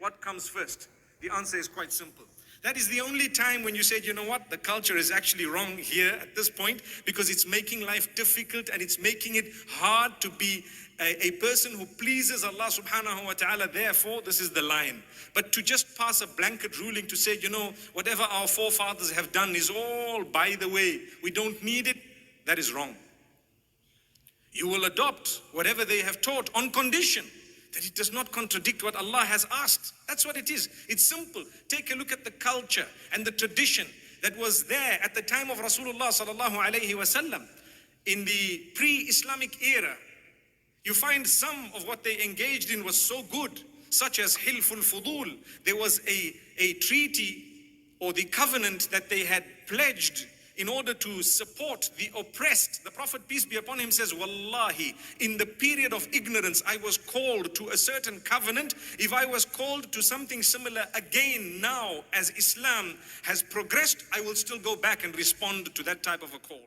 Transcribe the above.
what comes first? The answer is quite simple. That is the only time when you said, you know what, the culture is actually wrong here at this point, because it's making life difficult and it's making it hard to be a person who pleases Allah subhanahu wa ta'ala. Therefore, this is the line. But to just pass a blanket ruling to say, you know, whatever our forefathers have done is all by the way, we don't need it, that is wrong. You will adopt whatever they have taught on condition that it does not contradict what Allah has asked. That's what it is. It's simple. Take a look at the culture and the tradition that was there at the time of Rasulullah sallallahu alaihi wasallam. In the pre-Islamic era, you find some of what they engaged in was so good, such as Hilful Fudul. There was a treaty or the covenant that they had pledged in order to support the oppressed. The Prophet, peace be upon him, says, Wallahi, in the period of ignorance, I was called to a certain covenant. If I was called to something similar again now, as Islam has progressed, I will still go back and respond to that type of a call.